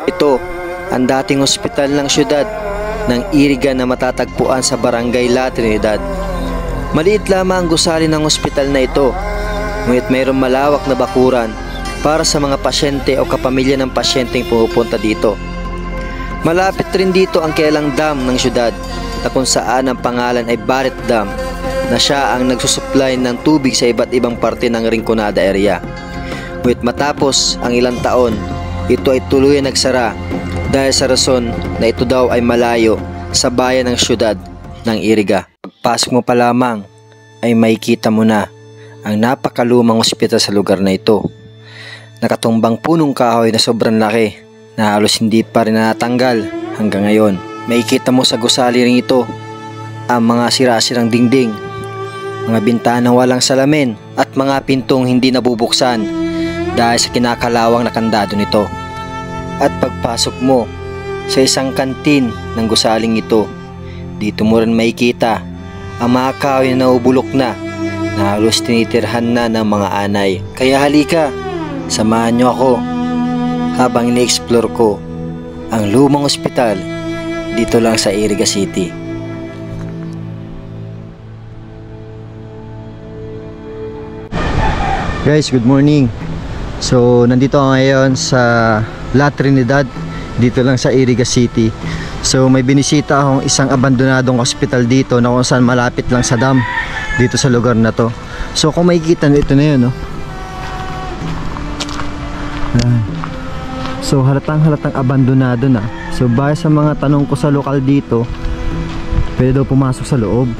Ito ang dating ospital ng syudad ng Iriga na matatagpuan sa barangay La Trinidad. Maliit lamang ang gusali ng ospital na ito, ngunit mayroong malawak na bakuran para sa mga pasyente o kapamilya ng pasyenteng pumupunta dito. Malapit rin dito ang Kelang Dam ng syudad na kung saan ang pangalan ay Barret Dam, na siya ang nagsusupply ng tubig sa iba't ibang parte ng Rinconada area. Ngunit matapos ang ilang taon, ito ay tuluyan nagsara dahil sa rason na ito daw ay malayo sa bayan ng syudad ng Iriga. Pagpasok mo pa lamang ay makikita mo na ang napakalumang ospital sa lugar na ito. Nakatumbang punong kahoy na sobrang laki na halos hindi pa rin natanggal hanggang ngayon. Makikita mo sa gusali rin ito ang mga sira-sirang dingding, mga bintana walang salamin at mga pintong hindi nabubuksan dahil sa kinakalawang na kandado nito. At pagpasok mo sa isang kantin ng gusaling ito, dito mo rin makikita ang mga kahoy na naubulok na halos tinitirhan na ng mga anay. Kaya halika, samahan niyo ako habang ini-explore ko ang lumang ospital dito lang sa Iriga City. Guys, good morning. So, nandito ako ngayon sa La Trinidad, dito lang sa Iriga City. So, may binisita akong isang abandonadong hospital dito na kung saan malapit lang sa dam dito sa lugar na to. So, kung makikita nyo, ito na yun, no? So, halatang abandonado na. So, base sa mga tanong ko sa lokal dito, pwede daw pumasok sa loob.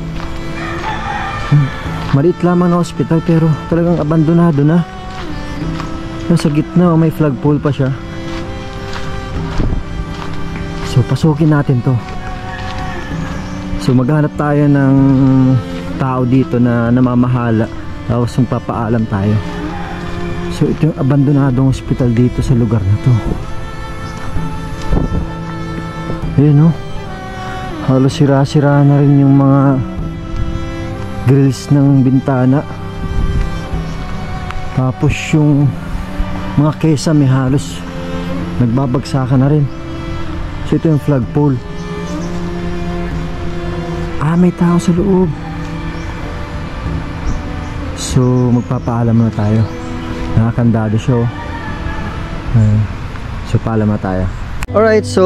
Maliit lamang na hospital pero talagang abandonado na. Sa gitna may flagpole pa siya. So pasukin natin to. So maghanap tayo ng tao dito na namamahala, tapos magpapaalam tayo. So ito yung abandonadong hospital dito sa lugar na to. Ayun, no? Halos sira-sira na rin yung mga grills ng bintana, tapos yung mga kesa may halos nagbabagsakan na rin. So ito yung flagpole. May tao sa loob. So magpapaalam na tayo. Nakakandado siya, oh. So paalam na tayo. Alright, so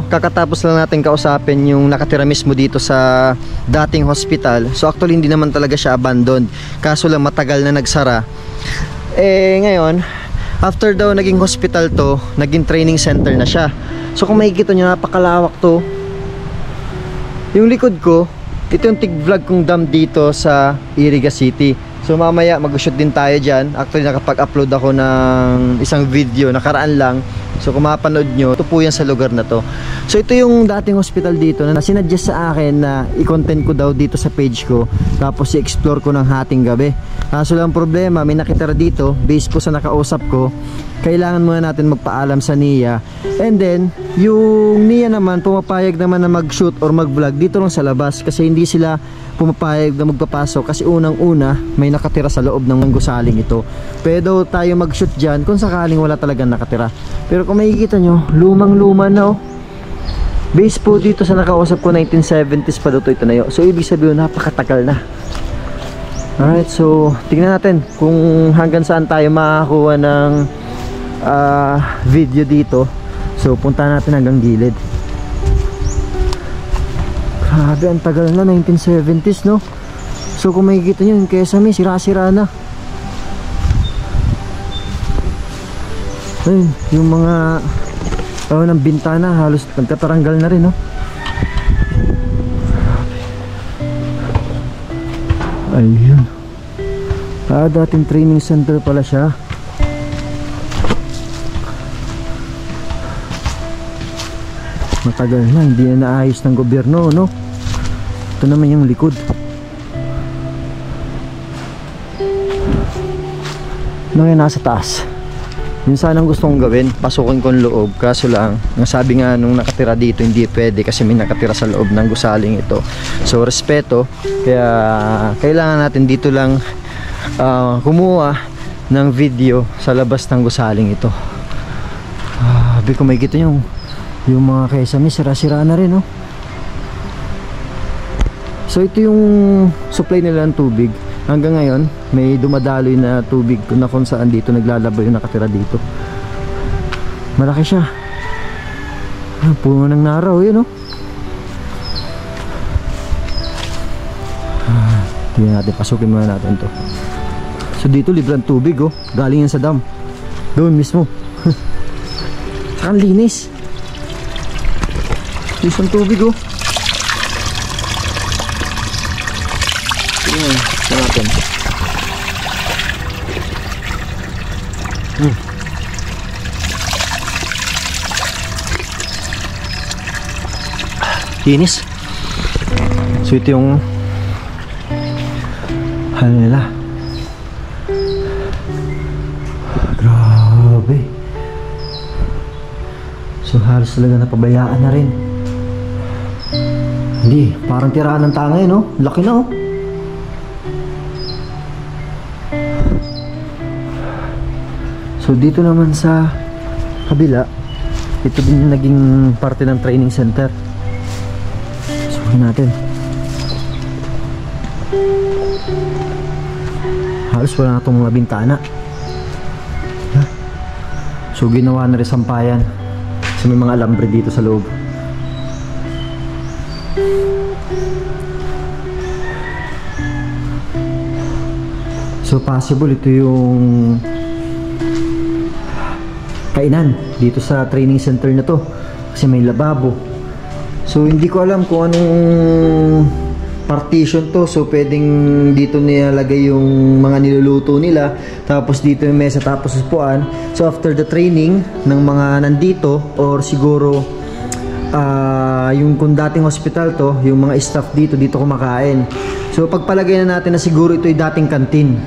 kakatapos lang natin kausapin yung nakatira mismo dito sa dating hospital. So actually hindi naman talaga siya abandoned, kaso lang matagal na nagsara. Ngayon, after daw naging hospital to, naging training center na siya. So kung makikita nyo, napakalawak to. Yung likod ko, ito yung tig-vlog kong dam dito sa Iriga City. So mamaya mag-shoot din tayo dyan. Actually nakapag-upload ako ng isang video, nakaraan lang. So kung mapanood nyo, ito po yan sa lugar na to. So ito yung dating hospital dito na sinadjust sa akin na i-content ko daw dito sa page ko, tapos i-explore ko ng hating gabi. Kaso lang problema, may nakitira dito, based po sa nakausap ko, kailangan muna natin magpaalam sa NIA. And then, yung NIA naman, pumapayag naman na mag-shoot or mag-vlog dito lang sa labas, kasi hindi sila pumapayag na magpapasok kasi unang-una may nakatira sa loob ng gusaling ito. Pwede daw tayo mag-shoot dyan kung sakaling wala talagang nakatira. Pero kung makikita nyo, lumang-luma na, oh. Base po dito sa nakausap ko, 1970s pa daw ito itinayo. So ibig sabihin, napakatagal na. Alright, so tingnan natin kung hanggang saan tayo makakuha ng video dito. So punta natin hanggang gilid. Grabe, ang tagal na, 1970s, no? So kung makikita nyo, yung Kesame, sira-sira na. Ayun, yung mga ng bintana halos nagkataranggal na rin, no? Ayun. Dating training center pala siya. Matagal na, hindi na naayos ng gobyerno, no? Ito naman yung likod. Ano yung nasa taas? Yun sanang gusto kong gawin, pasukin ko ang loob. Kaso lang, sabi nga nung nakatira dito, hindi pwede kasi may nakatira sa loob ng gusaling ito. So respeto, kaya kailangan natin dito lang kumuha ng video sa labas ng gusaling ito. Grabe, kung may kita yung mga kesame, sira-sira na rin, oh. So ito yung supply nila ng tubig. Hanggang ngayon may dumadaloy na tubig na kung saan dito naglalaba yung nakatira dito. Malaki siya. Puno ng naraw yun, oh. Tingnan natin, pasukin muna natin to. So dito libre ang tubig, oh. Galing yan sa dam. Doon mismo. Saka ang linis. Linis ang tubig, oh. Tingnan natin. Linis. So ito yung ano nila. Grabe. So halos talaga napabayaan na rin. Hindi, parang tiraan ng tangay, no? Laki na, oh. So dito naman sa kabila, ito din yung naging parte ng training center. Subukin natin. Halos wala na itong mga bintana. So ginawa na rin sampayan. So may mga alambre dito sa loob. So possible ito yung kainan dito sa training center na to, kasi may lababo. So hindi ko alam kung anong partition to. So pwedeng dito nilalagay yung mga niluluto nila, tapos dito yung mesa, tapos upuan. So after the training ng mga nandito, or siguro yung kung dating hospital to, yung mga staff dito kumakain. So pagpalagay na natin na siguro ito yung dating kantin,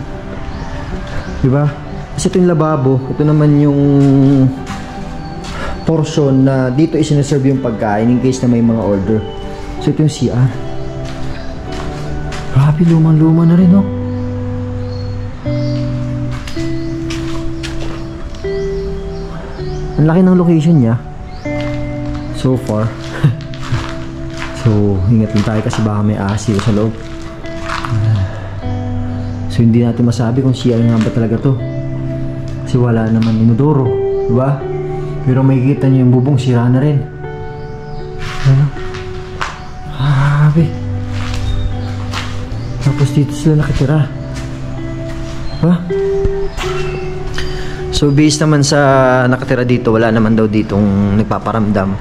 diba? Kasi ito yung lababo, ito naman yung portion na dito isineserve yung pagkain in case na may mga order. So ito yung CR. Grabe, lumang-luma na rin, oh. Ang laki ng location niya so far. So ingat din tayo kasi baka may asi sa loob. So hindi natin masabi kung CR nga ba talaga to, kasi wala naman inodoro, diba? Pero makikita nyo yung bubong sira na rin. Ano? Grabe. Tapos dito sila nakatira, diba? So based naman sa nakatira dito, wala naman daw ditong nagpaparamdam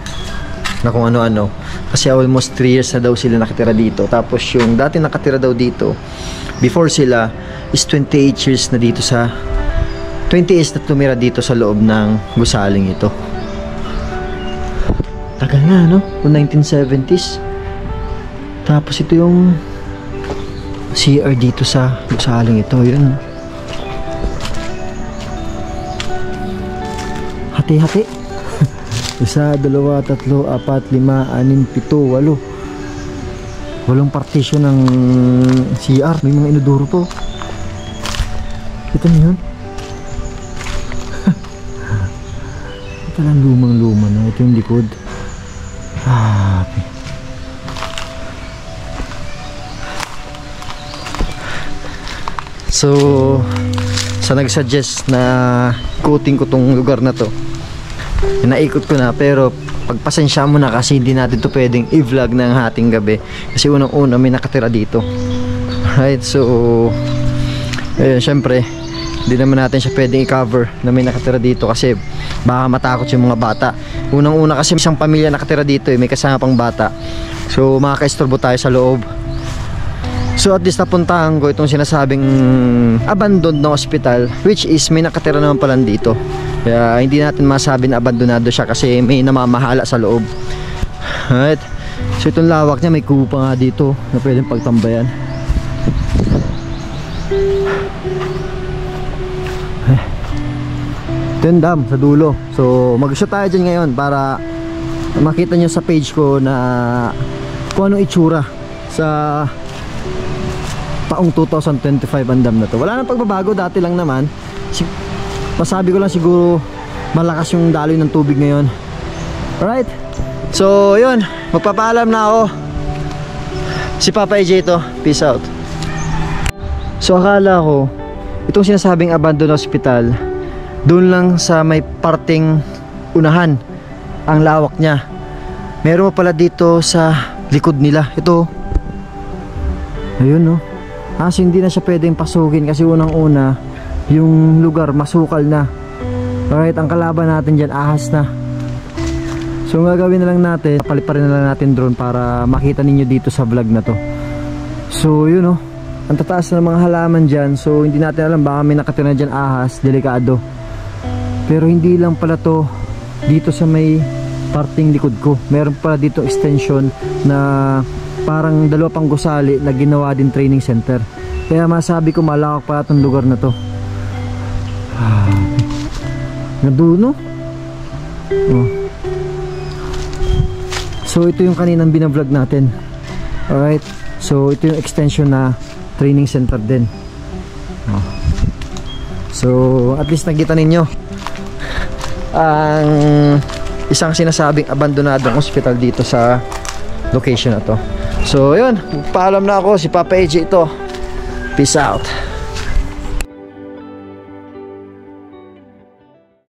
na kung ano-ano. Kasi almost 3 years na daw sila nakatira dito. Tapos yung dati nakatira daw dito before sila is 28 years na dito sa 20 years na tumira dito sa loob ng gusaling ito. Tagal na, no? Kung 1970s. Tapos ito yung CR dito sa gusaling ito. Yun. Hati-hati. 1, 2, 3, 4, 5, 6, 7, 8. 8 partition ng CR. May mga inodoro to. Kita niyo yun? Ito lang lumang-luma na. Ito yung likod. Okay. So sa nagsuggest na ikutin ko tong lugar na to, naikot ko na, pero pagpasensya mo na kasi hindi natin to pwedeng i-vlog ng hating gabi kasi unang-una may nakatira dito. Right, so syempre hindi naman natin siya pwedeng i-cover na may nakatira dito kasi baka matakot yung mga bata. Unang-una kasi isang pamilya nakatira dito, may kasama pang bata, so makaka-istorbo tayo sa loob. So at least napuntahan ko itong sinasabing abandoned na hospital, which is may nakatira naman pala dito. Kaya hindi natin masabi na abandonado siya kasi may namamahala sa loob. Right? So itong lawak niya, may kubo pa nga dito na pwedeng pagtambayan. Ito yung dam sa dulo. So mag-shoot tayo dyan ngayon para makita nyo sa page ko na kung anong itsura sa taong 2025 ang dam na to. Wala nang pagbabago, dati lang naman. Masabi ko lang siguro malakas yung daloy ng tubig ngayon. Alright, so yun, magpapaalam na ako. Si Papa AJ ito, peace out. So akala ko itong sinasabing abandoned hospital doon lang sa may parting unahan ang lawak niya. Meron pa pala dito sa likod nila. Ito, ayun no. Kasi hindi na siya pwedeng pasukin kasi unang-una yung lugar masukal na. Alright, ang kalaban natin dyan ahas na. So ang gagawin na lang natin, paliparin na lang natin drone para makita ninyo dito sa vlog na to. So yun no, ang tataas na ng mga halaman dyan. So hindi natin alam, baka may nakatira dyan ahas, delikado. Pero hindi lang pala to dito sa may parting likod ko. Meron pala dito extension na parang dalawa pang gusali na ginawa din training center. Kaya masabi ko malawak pala itong lugar na to. Naduno. Oh. So ito yung kaninang binablog natin. Alright, so ito yung extension na training center din. Oh. So at least nakita ninyo ang isang sinasabing abandonadong hospital dito sa location na to. So yun, paalam na ako, si Papa AJ ito. Peace out.